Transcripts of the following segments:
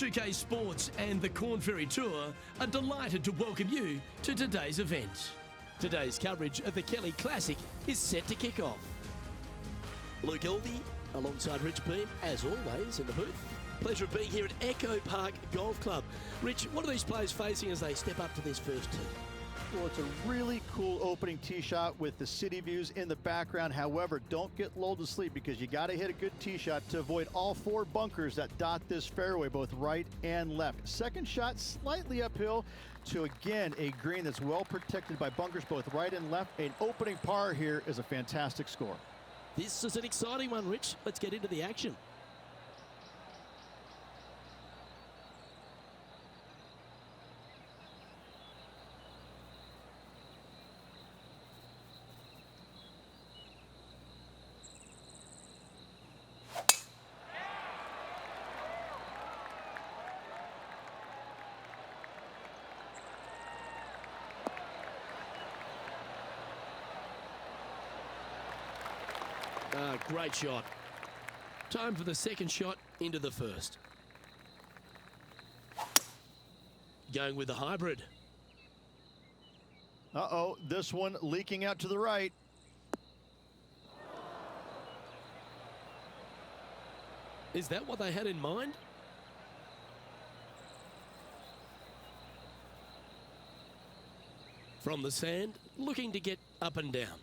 2K Sports and the Corn Ferry Tour are delighted to welcome you to today's event. Today's coverage of the Kelly Classic is set to kick off. Luke Elvey alongside Rich Beam, as always, in the booth. Pleasure of being here at Echo Park Golf Club. Rich, what are these players facing as they step up to this first tee? Well, it's a really cool opening tee shot with the city views in the background. However, don't get lulled to sleep because you got to hit a good tee shot to avoid all 4 bunkers that dot this fairway, both right and left. Second shot slightly uphill to, again, a green that's well protected by bunkers both right and left. An opening par here is a fantastic score. This is an exciting one, Rich. Let's get into the action. Great shot. Time for the second shot into the first. Going with the hybrid. Uh-oh, this one leaking out to the right. Is that what they had in mind? From the sand, looking to get up and down.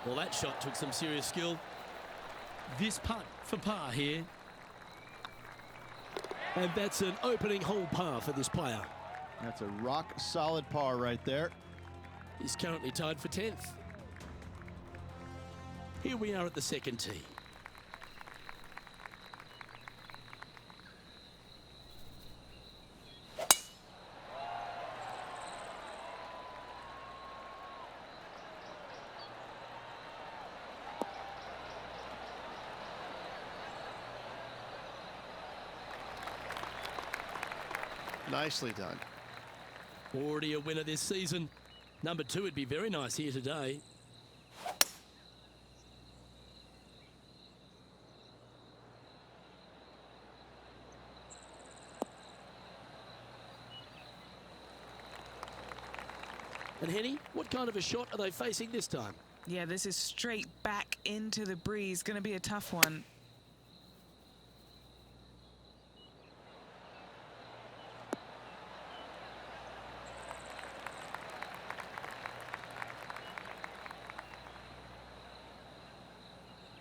Well, that shot took some serious skill. This putt for par here. And that's an opening hole par for this player. That's a rock solid par right there. He's currently tied for 10th. Here we are at the second tee. Nicely done. Already a winner this season. Number 2 would be very nice here today. And Henny, what kind of a shot are they facing this time? Yeah, this is straight back into the breeze. Going to be a tough one.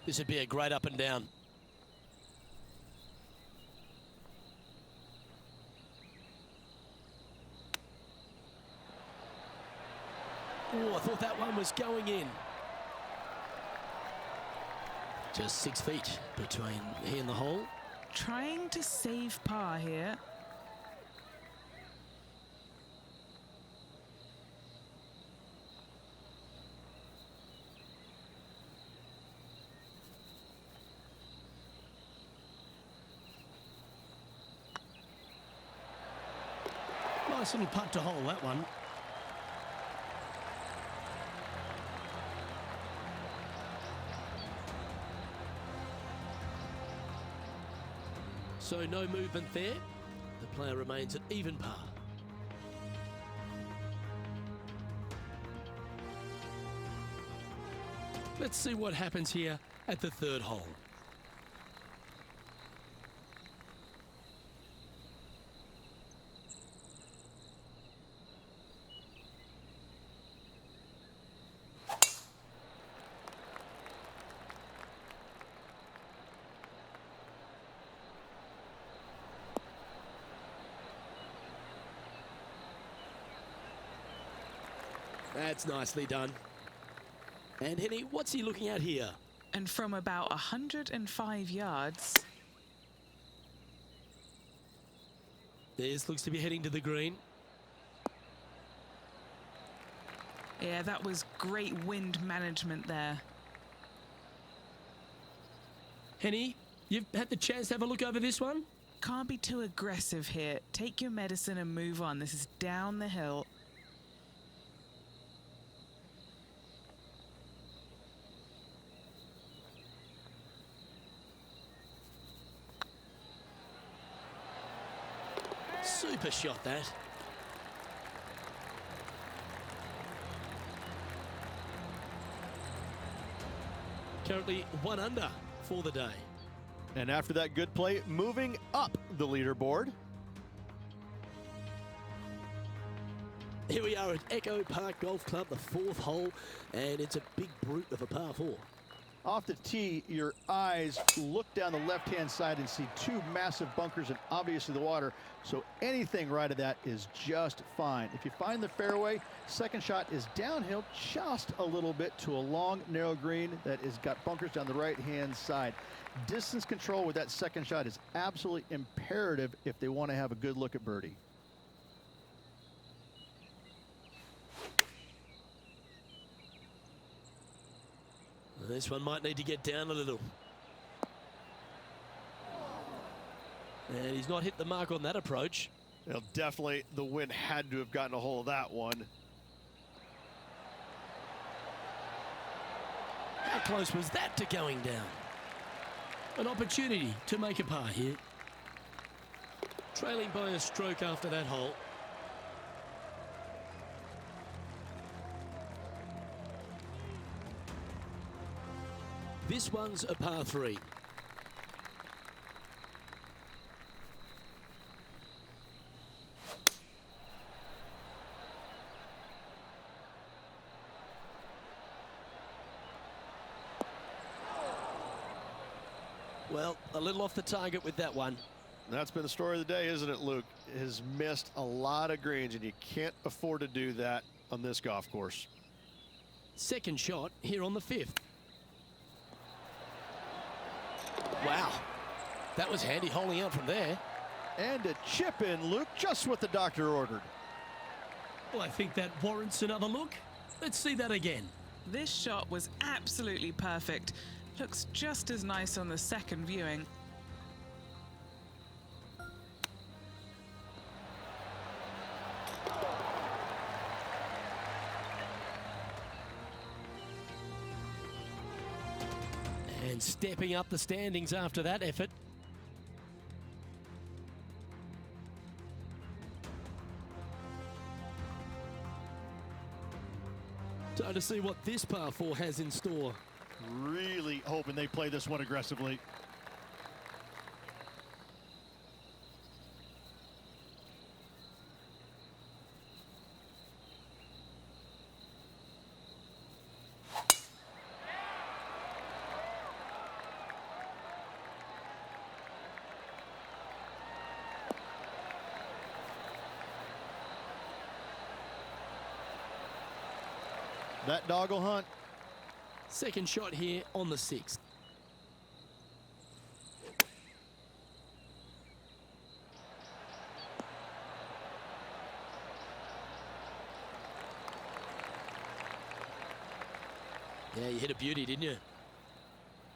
This would be a great up and down. Oh, I thought that one was going in. Just 6 feet between he and the hole. Trying to save par here. Nice little putt to hole, that one. So no movement there. The player remains at even par. Let's see what happens here at the third hole. That's nicely done. And Henny, what's he looking at here? And from about 105 yards. This looks to be heading to the green. Yeah, that was great wind management there. Henny, you've had the chance to have a look over this one? Can't be too aggressive here. Take your medicine and move on. This is down the hill. Super shot, that. Currently 1 under for the day. And after that good play, moving up the leaderboard. Here we are at Echo Park Golf Club, the 4th hole, and it's a big brute of a par 4. Off the tee, your eyes look down the left-hand side and see 2 massive bunkers and obviously the water. So anything right of that is just fine. If you find the fairway, second shot is downhill just a little bit to a long, narrow green that has got bunkers down the right-hand side. Distance control with that second shot is absolutely imperative if they want to have a good look at birdie. This one might need to get down a little. And he's not hit the mark on that approach. Well, definitely the wind had to have gotten a hold of that one. How close was that to going down? An opportunity to make a par here. Trailing by a stroke after that hole. This one's a par 3. Well, a little off the target with that one. That's been the story of the day, isn't it, Luke? Has missed a lot of greens, and you can't afford to do that on this golf course. Second shot here on the 5th. Wow, that was handy holding out from there. And a chip in, Luke, just what the doctor ordered. Well, I think that warrants another look. Let's see that again. This shot was absolutely perfect. Looks just as nice on the second viewing. And stepping up the standings after that effort. Time to see what this par 4 has in store. Really hoping they play this one aggressively. That dog will hunt. Second shot here on the 6th. Yeah, you hit a beauty, didn't you?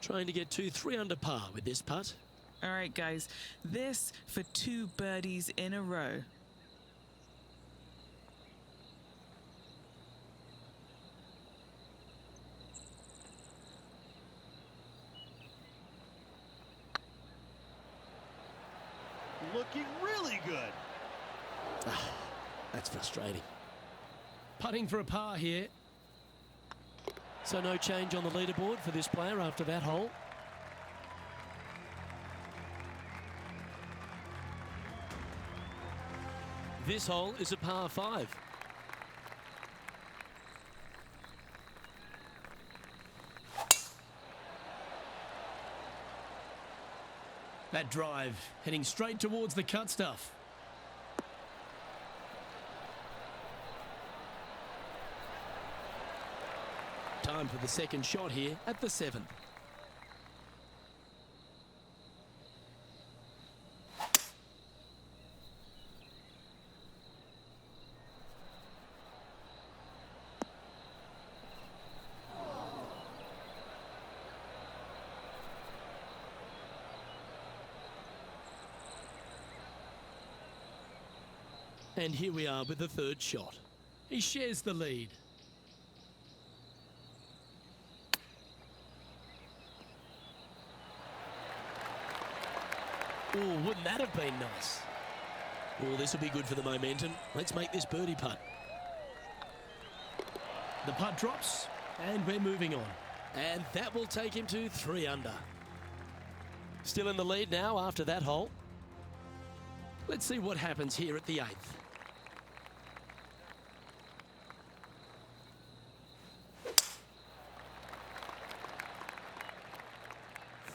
Trying to get 2-3 under par with this putt. All right, guys, this for 2 birdies in a row. Looking really good. That's frustrating. Putting for a par here. So no change on the leaderboard for this player after that hole. This hole is a par 5. That drive heading straight towards the cut stuff. Time for the second shot here at the 7th. And here we are with the third shot. He shares the lead. Oh, wouldn't that have been nice? Oh, this will be good for the momentum. Let's make this birdie putt. The putt drops, and we're moving on. And that will take him to 3 under. Still in the lead now after that hole. Let's see what happens here at the 8th.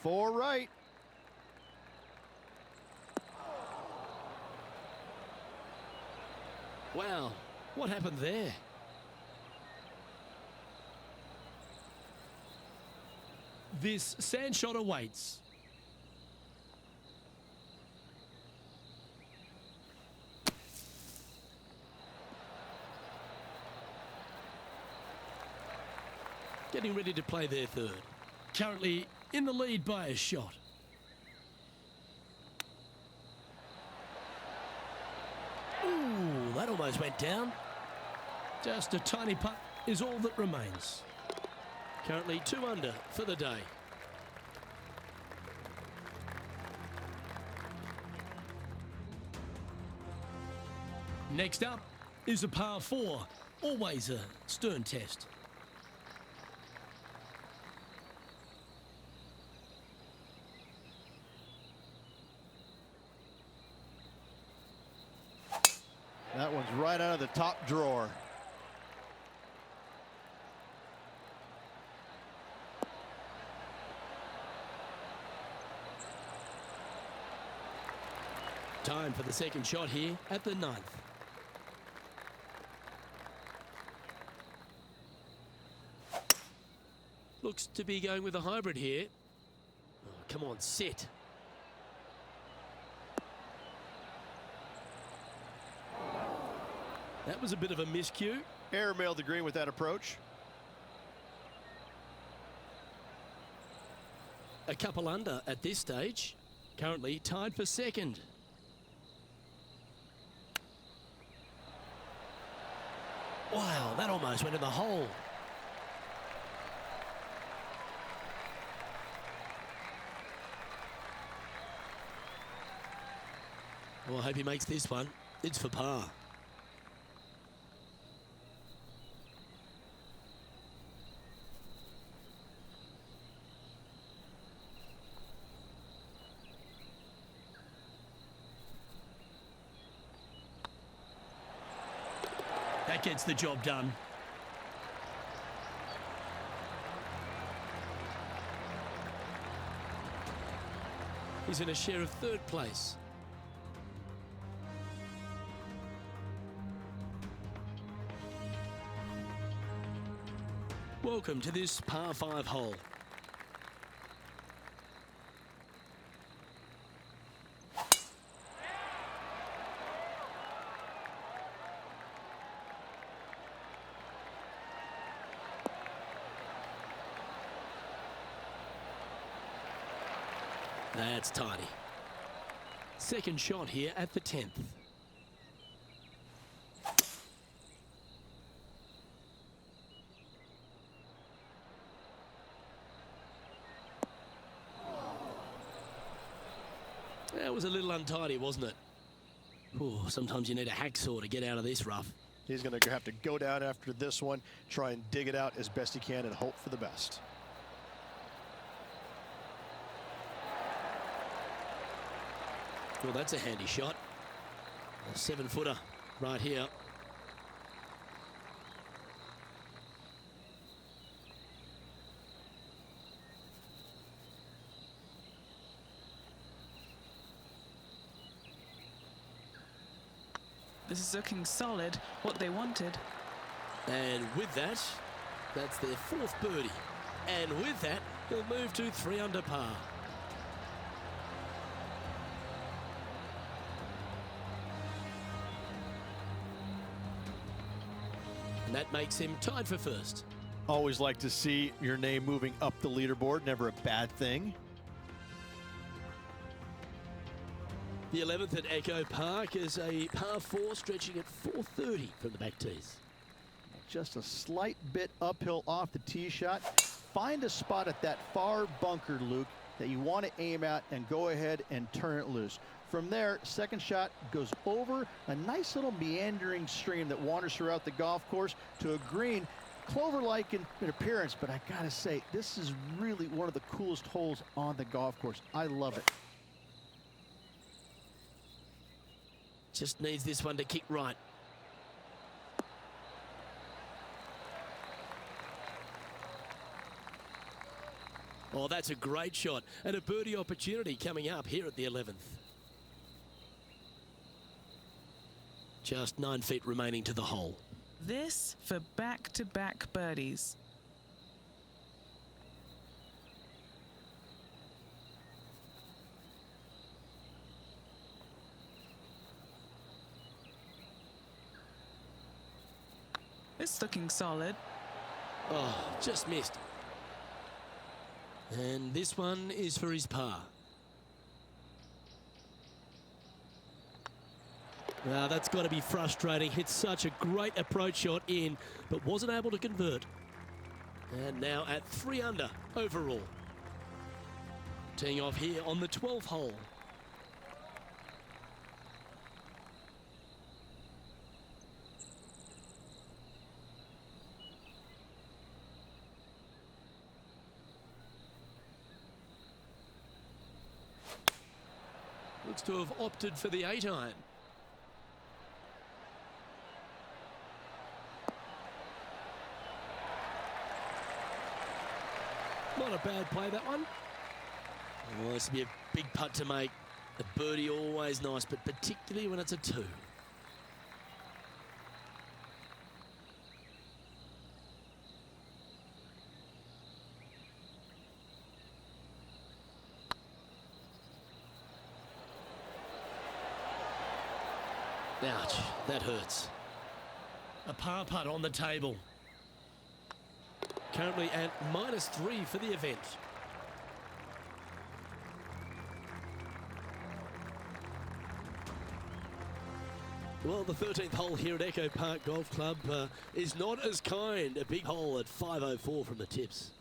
Four right. Wow, what happened there? This sand shot awaits. Getting ready to play their 3rd. Currently in the lead by a shot. Ooh, that almost went down. Just a tiny putt is all that remains. Currently 2 under for the day. Next up is a par 4. Always a stern test. That one's right out of the top drawer. Time for the second shot here at the 9th. Looks to be going with a hybrid here. Oh, come on, sit. That was a bit of a miscue. Airmailed the green with that approach. A couple under at this stage. Currently tied for 2nd. Wow, that almost went in the hole. Well, I hope he makes this one. It's for par. That gets the job done. He's in a share of 3rd place. Welcome to this par 5 hole. That's tidy. Second shot here at the 10th. That was a little untidy, wasn't it? Ooh, sometimes you need a hacksaw to get out of this rough. He's going to have to go down after this one, try and dig it out as best he can and hope for the best. Well, that's a handy shot. A 7-footer right here. This is looking solid, what they wanted. And with that, that's their 4th birdie. And with that, he'll move to 3 under par. And that makes him tied for 1st. Always like to see your name moving up the leaderboard. Never a bad thing. The 11th at Echo Park is a par 4 stretching at 430 from the back tees. Just a slight bit uphill off the tee shot. Find a spot at that far bunker, Luke. that you want to aim at and go ahead and turn it loose. From there, second shot goes over a nice little meandering stream that wanders throughout the golf course to a green, clover-like in appearance, but I gotta say, this is really one of the coolest holes on the golf course. I love it. Just needs this one to kick right. Oh, that's a great shot and a birdie opportunity coming up here at the 11th. Just 9 feet remaining to the hole. This for back-to-back birdies. It's looking solid. Oh, just missed. And this one is for his par. Now that's got to be frustrating. Hit such a great approach shot in, but wasn't able to convert. And now at 3 under overall. Teeing off here on the 12th hole. Looks to have opted for the 8-iron. Not a bad play, that one. Oh, this will be a big putt to make. A birdie always nice, but particularly when it's a 2. Ouch, that hurts. A par putt on the table. Currently at -3 for the event. Well, the 13th hole here at Echo Park Golf Club is not as kind. A big hole at 504 from the tips.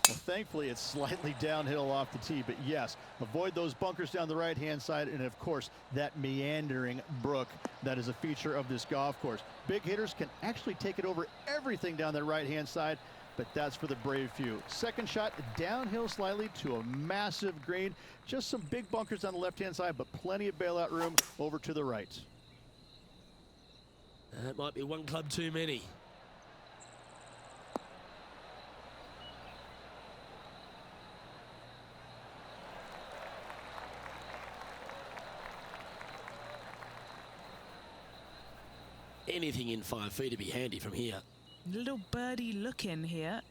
Well, thankfully, it's slightly downhill off the tee, but yes, avoid those bunkers down the right-hand side, and of course, that meandering brook that is a feature of this golf course. Big hitters can actually take it over everything down that right-hand side, but that's for the brave few. Second shot downhill slightly to a massive green. Just some big bunkers on the left-hand side, but plenty of bailout room over to the right. That might be one club too many. Anything in 5 feet to be handy from here. Little birdie look in here.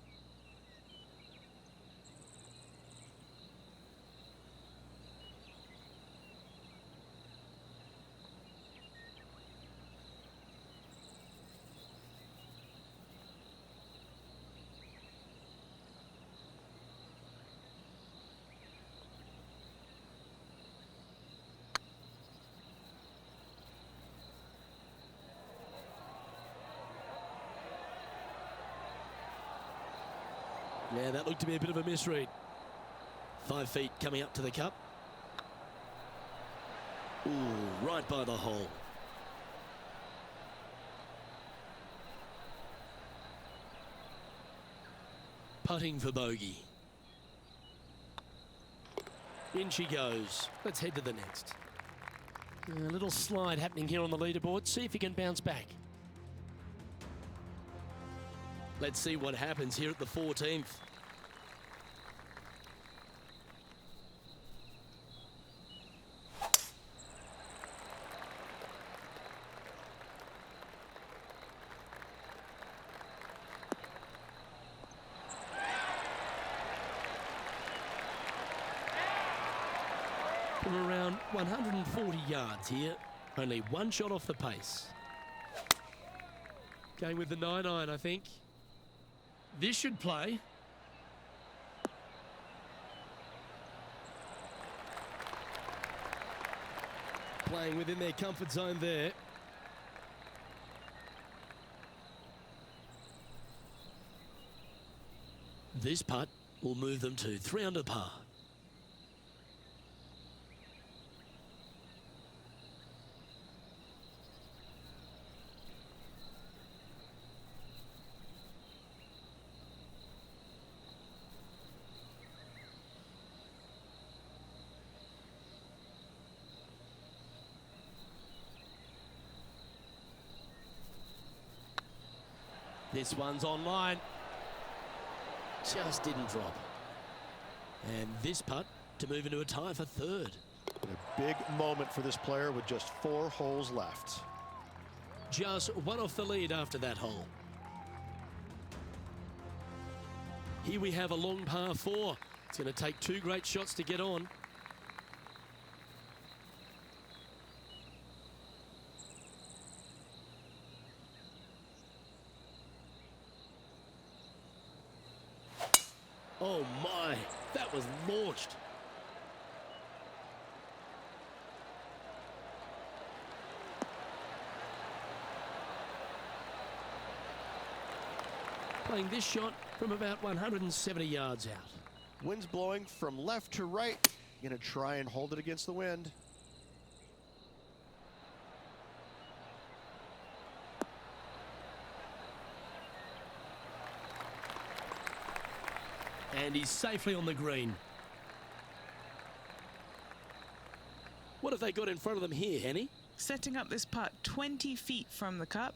Yeah, that looked to be a bit of a misread. 5 feet coming up to the cup. Ooh, right by the hole. Putting for bogey. In she goes. Let's head to the next. A little slide happening here on the leaderboard. See if he can bounce back. Let's see what happens here at the 14th. From around 140 yards here, only one shot off the pace. Going with the 9-iron, I think. This should play. Playing within their comfort zone there. This putt will move them to 3 under par. This one's online. Just didn't drop. And this putt to move into a tie for third. A big moment for this player with just 4 holes left. Just one off the lead after that hole. Here we have a long par 4. It's going to take 2 great shots to get on. Oh my, that was launched. Playing this shot from about 170 yards out. Wind's blowing from left to right. Gonna try and hold it against the wind. And he's safely on the green. What have they got in front of them here, Henny? Setting up this putt 20 feet from the cup.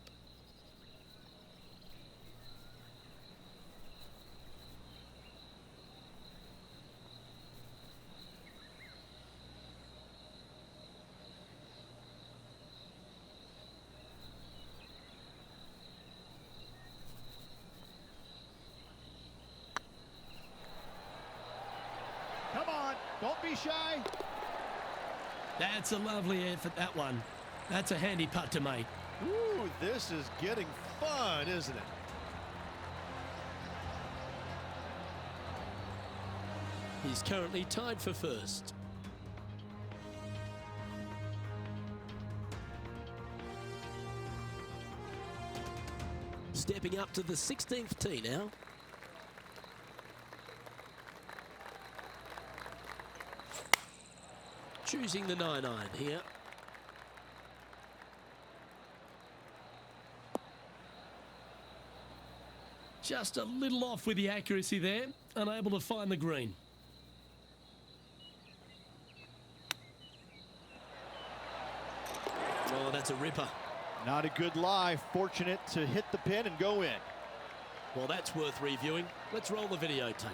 Come on, don't be shy. That's a lovely effort, that one. That's a handy putt to make. Ooh, this is getting fun, isn't it? He's currently tied for first. Stepping up to the 16th tee now. Choosing the 9-iron here. Just a little off with the accuracy there, unable to find the green. Oh, that's a ripper. Not a good lie. Fortunate to hit the pin and go in. Well, that's worth reviewing. Let's roll the videotape.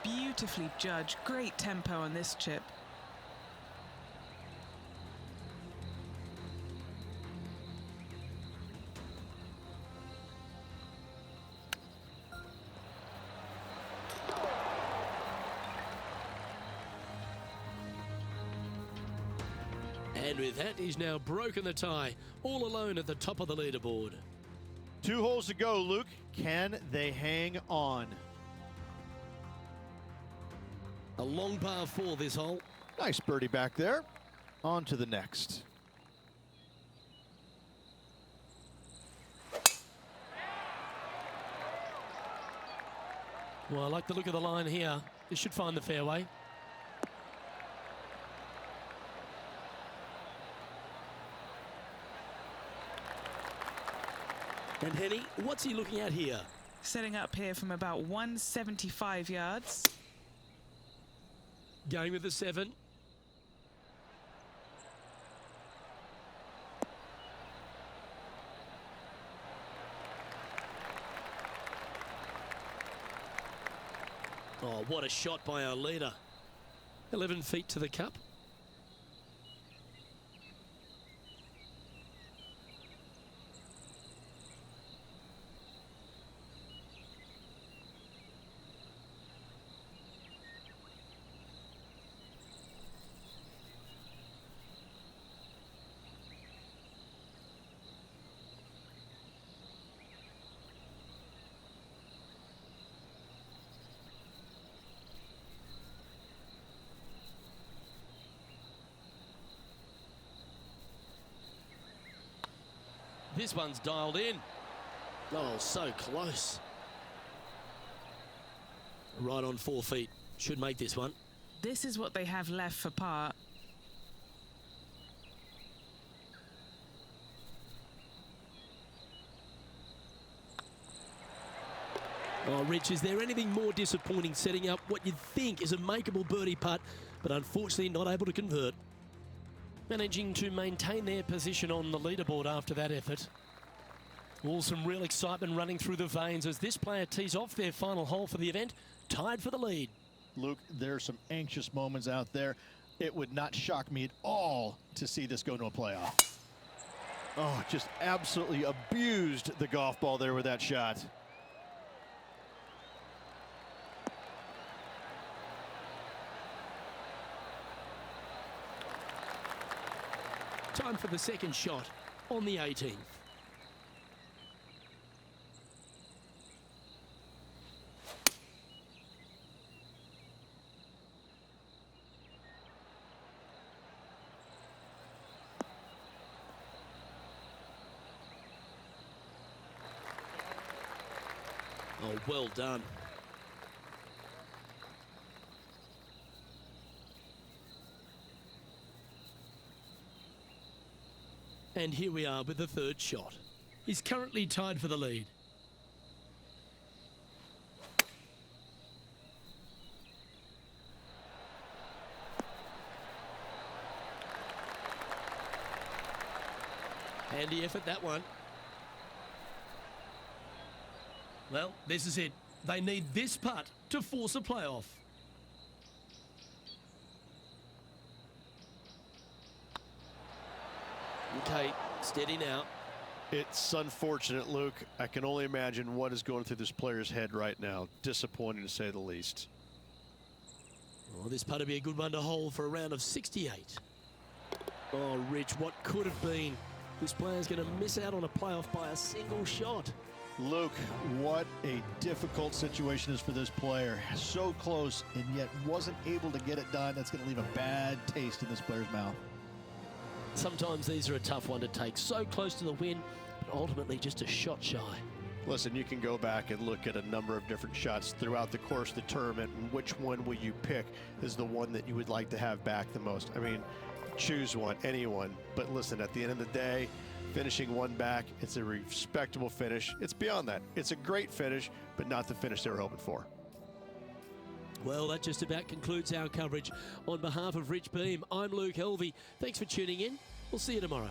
Beautifully judged. Great tempo on this chip. And with that, he's now broken the tie, all alone at the top of the leaderboard. 2 holes to go, Luke. Can they hang on? A long par 4 this hole. Nice birdie back there. On to the next. Well, I like the look of the line here. This should find the fairway. And Henny, what's he looking at here? Setting up here from about 175 yards. Going with the 7. Oh, what a shot by our leader. 11 feet to the cup. This one's dialed in. Oh, so close. Right on 4 feet. Should make this one. This is what they have left for par. Oh, Rich, is there anything more disappointing setting up what you'd think is a makeable birdie putt, but unfortunately not able to convert? Managing to maintain their position on the leaderboard after that effort. Well, some real excitement running through the veins as this player tees off their final hole for the event, tied for the lead. Luke, there are some anxious moments out there. It would not shock me at all to see this go to a playoff. Oh, just absolutely abused the golf ball there with that shot. Time for the second shot on the 18th. Oh, well done. And here we are with the third shot. He's currently tied for the lead. Handy effort, that one. Well, this is it. They need this putt to force a playoff. Okay, steady now. It's unfortunate, Luke. I can only imagine what is going through this player's head right now. Disappointing to say the least. Oh, this putt will be a good one to hold for a round of 68. Oh, Rich, what could have been? This player's going to miss out on a playoff by a single shot. Luke, what a difficult situation is for this player. So close and yet wasn't able to get it done. That's going to leave a bad taste in this player's mouth. Sometimes these are a tough one to take. So close to the win, but ultimately just a shot shy. Listen, you can go back and look at a number of different shots throughout the course of the tournament, and which one will you pick is the one that you would like to have back the most? I mean, choose one, anyone. But listen, at the end of the day, finishing one back, it's a respectable finish. It's beyond that. It's a great finish, but not the finish they were hoping for. Well, that just about concludes our coverage. On behalf of Rich Beam, I'm Luke Helvey. Thanks for tuning in. We'll see you tomorrow.